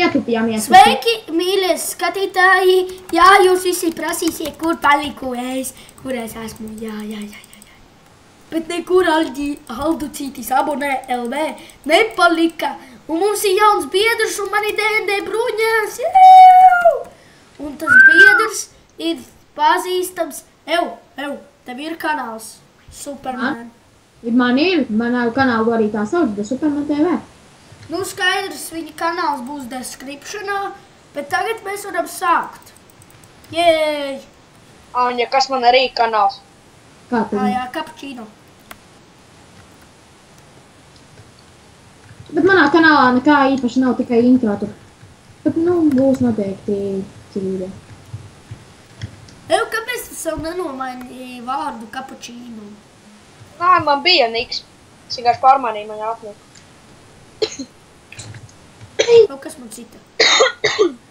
ietupjāmies. Sveiki, mīļie skatītāji! Jā, jūs visi prasīsiet, kur paliku es, kur es esmu. Jā. Bet nekur Alducītis abonē LV nepalika. Un mums ir jauns biedrs un man ir D&D bruņās. Un tas biedrs ir pazīstams. Tev ir kanāls Superman. Man ir, manā kanālu arī tā sauc, The Superman TV. Nu, skaidrs, viņa kanāls būs descriptionā, bet tagad mēs varam sākt. Jēj! Āņa, kas man arī kanāls? Kā tad? Jā, Cappuccino. Bet manā kanālā nekā īpaši nav, tikai intro tur. Bet, būs noteikti cīvīdē. Kāpēc tu sev nenomaini vārdu Cappuccino? Nā, man bija niks. Es vienkārši pārmainīju mani apnieku. Kas man cita?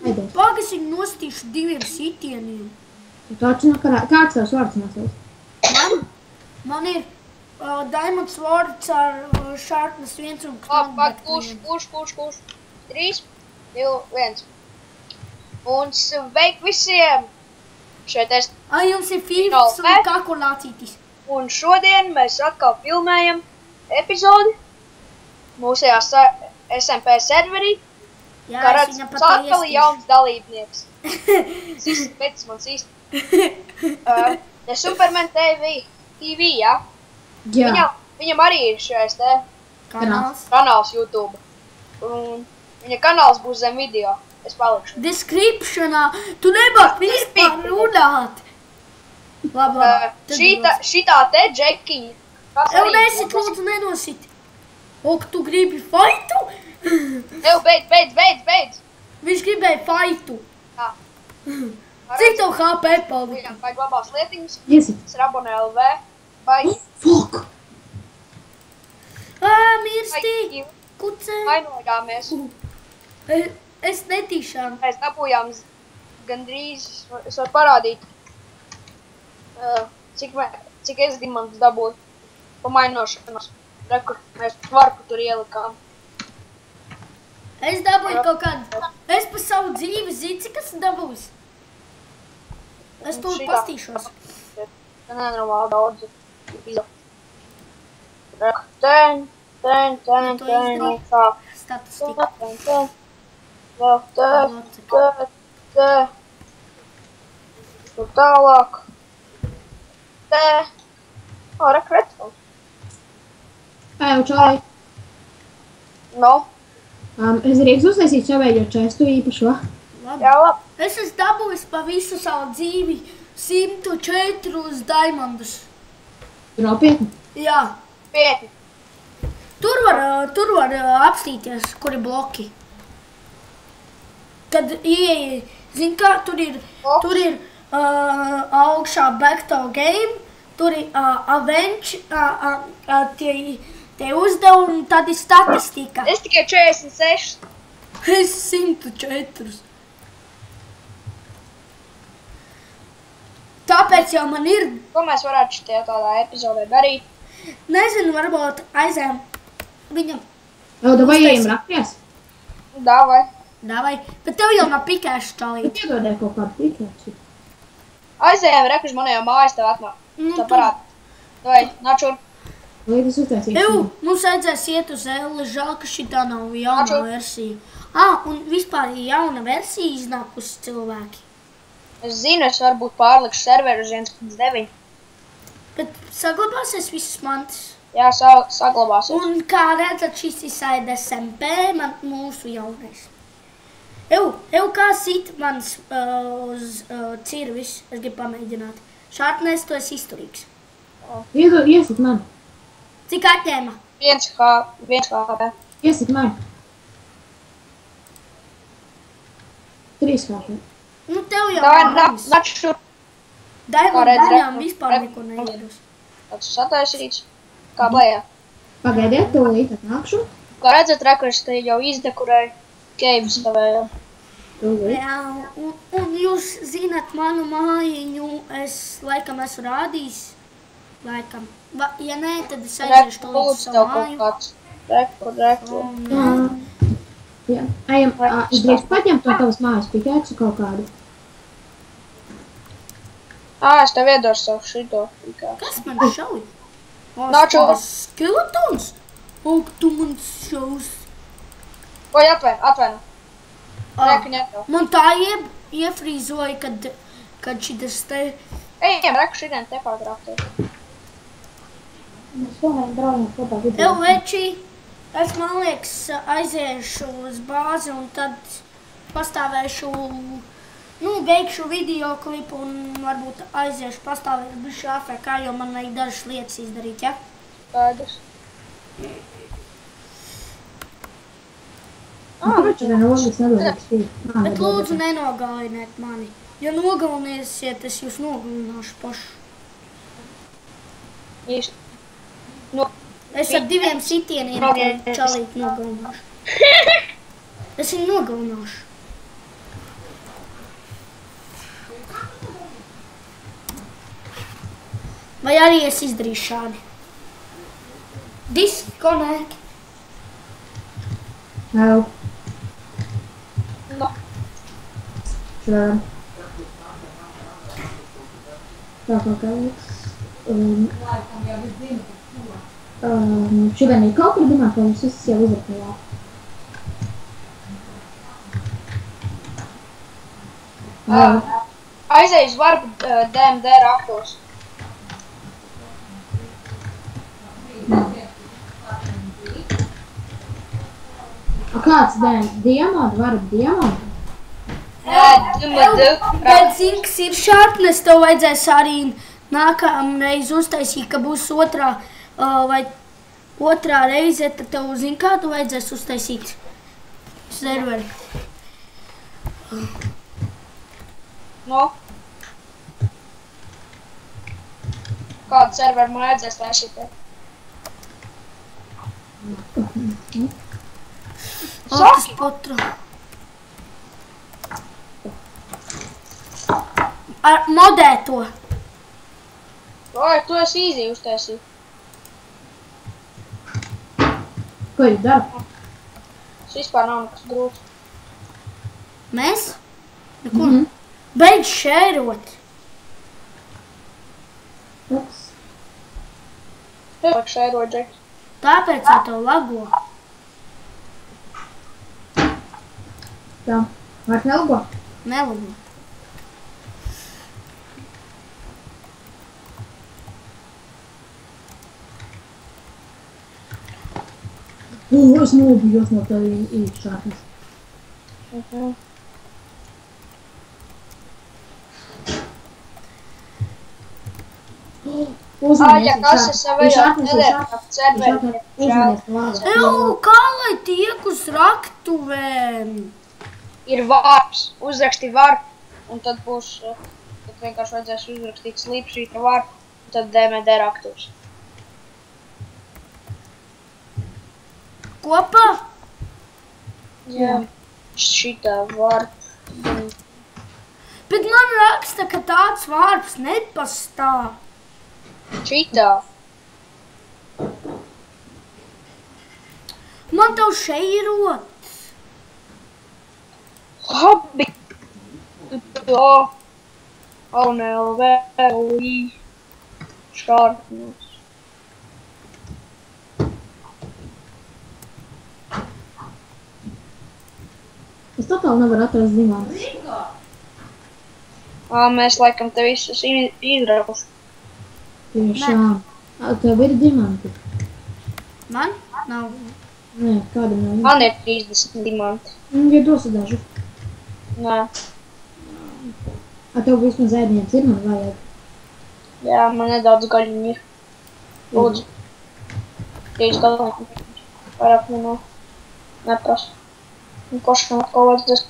Aidies. Pāgas viņu nostīšu 2 sitieniem. Kāds tavs vārds nesauc? Man ir Diamond Swords ar Sharpness 1 un Knockback 1. Kurš? 3, 2, 1. Un sveiki visiem! Šeit es... Jums ir Fifs un Kalkulācītis. Un šodien mēs atkal filmējam epizodi mūsējā SMP serverī. Jā, kā redz, atkal jauns dalībnieks. Pēc man sīst. The Superman TV, jā? Jā. Viņam arī ir šais te kanāls YouTube. Un viņa kanāls būs zem video. Es palikšu. Descriptionā. Tu nevar vispār runāt. Labi. Šitā te Džekiņa. Nesit, lūdzu, nenosit. Ka tu gribi faitu? Beidz. Viņš gribēja faitu. Jā. Cik tev HP palika? Vajag labās lietiņas. Iesit. Es abonē LV. Vai... Fuck! Mirstī! Kucē! Vainojāmies. Es netīšām. Mēs dabūjām gandrīz, es varu parādīt, cik es diamantus dabūju pamainošanos. Rekur, mēs varku tur ielikām. Es dabūju kaut kādu. Es pa savu dzīvi zinu, cik es dabūs. Es to pastīšos. Tā nenormāli daudz. Rekur, ten, Statistika. Vēl te. Tur tālāk. Te. Rekretfons. Čau. No. Es drīkst uztaisīt savējo čestu īpašo. Jā, labi. Es esmu dabūjis pa visu savu dzīvi 104 diamondus. Nopietni? Jā. Pieti. Tur var apstīties, kuri bloki. Kad ieeja, zin kā, tur ir augšā Back to Game, tur ir Avenge, tie uzdevumi, tad ir statistika. Es tikai 46. Es 104. Tāpēc jau man ir... Ko mēs varētu šitajā tādā epizodē darīt? Nezinu, varbūt aizējam viņam... Davai ejam rakties? Davai. Bet tev jau nav pikēšu čalīt. Iedodē kaut kādu pikēšu. Aizējām, rekuši manējā mājas tev atnāk. Tā parāda. Davai, nāc šur. Lai tas uztaisīšu. Mums aizies iet uz Elli, žēl, ka šitā nav jauna versija. Un vispār ir jauna versija iznākusi cilvēki. Es zinu, es varbūt pārlikšu serveru uz 1.9. Bet saglabāsies visas mantas. Jā, saglabāsies. Un kā redzat, šis ir Side SMP, mūsu jaunais. Kā sit mans uz cirvis, es gribu pamēģināt. Sharpness, tu esi izturīgs. Iesit man. Cik atņēma? 1 HP. Iesit man. 3 HP. Tev jau nav. Nāc šur. Daļām vispār neko neiedos. Tāds sataisīts. Kā blējā. Pagaidiet, tūlīt atnākšu. Kā redzat, rekuši, te jau izdekurēju caves savējo. Jā, un jūs zināt manu mājiņu, es laikam esmu rādījis. Laikam. Ja nē, tad es aiziešu to līdz savu māju. Rekur. Jā. Ejam, es drīkst paņemt no tavas mājas pikēksu kaut kādu. Es tev iedošu savu šito pikēksu. Kas man šauj? Nāču. Skeletons? Ak, tu man šaus. Oj, atvainu. Reku ņemtu. Man tā iefrīzoja, kad šitas te... Ejam, reku šitien te pārgrāptu. Mēs domājam draugiem kopā video. Tev, veči, es, man liekas, aiziešu uz bāzi un tad pastāvēšu, beigšu video klipu un varbūt aiziešu pastāvēšu bišķi AFK, jo man vajag dažas lietas izdarīt, ja? Skaidrs. Taču nenogas nedodaks spīt. Bet lūdzu nenogaliniet mani. Ja nogaliniesiet, es jūs nogalināšu pašu. Īsti. Es ar 2 sitieniem čalīt nogalināšu. Es viņu nogalināšu. Vai arī es izdarīšu šādi? Disconnect. Nav. No. Šodien. Tā kā kāds. Šodien ir kaut kur domāt, ka mums viss jau uzraknījā. Aizēj uz varbu DMD raktos. Kāds diamant? Varbūt diamant? Bet zini, kas ir šāpnes, tev vajadzēs arī nākamreiz uztaisīt, ka būs otrā reize, tad tev zini, kā tu vajadzēs uztaisīt serveri. No. Kādu serveru man vajadzēs taisīt te? Tas potra. Modē to. Oi, tu esi easy uztaisīt. Ko jūs dara? Tas vispār nav nekas grūts. Mēs? Neko? Beidz šērot. Ups. Tev šērot, Džek. Tāpēc jau tev lago. Tā. Vairs nelago? Nelago. Es nobijos no tev īkšķāknes. Ja kas es sev nedēļu serveri. Kā lai tiek uz raktuvēm? Ir vārps, uzraksti vārp, un tad būs, tad vienkārši vajadzēs uzrakstīt slīpšītra vārp, un tad DMD raktūs. Kopā? Jā. Šitā vārp. Bet man raksta, ka tāds vārps nepastāv. Šitā. Man tev šeirot. Labi. LV, šārpnus. Es totāli nevaru atrast dimantus. Mēs laikam te visus izraus. Tiešām. Tev ir dimanti? Man? Nav. Nē, kādam nav. Man ir 30 dimanti. Ja dosi dažu. Nē. Tev vismaz ēdienas ir, man vajag. Jā, man nedaudz gaļiņi ir. Lūdzu. 3 gaļiņi. Vairāk neprasu. Un koši nav atkal vajadzēs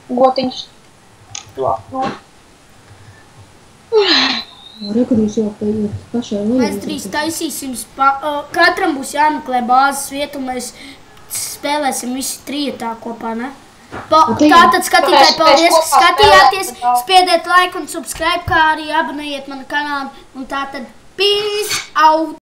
gotiņus. Rekur jūs jau pašai līdzi. Mēs drīz taisīsim, katram būs jāmeklē bāzes vietu, un mēs spēlēsim visi trietā kopā, ne? Tātad skatītāji, paldies, ka skatījāties, spiediet like un subscribe, kā arī abonējiet manu kanālu, un tātad peace out!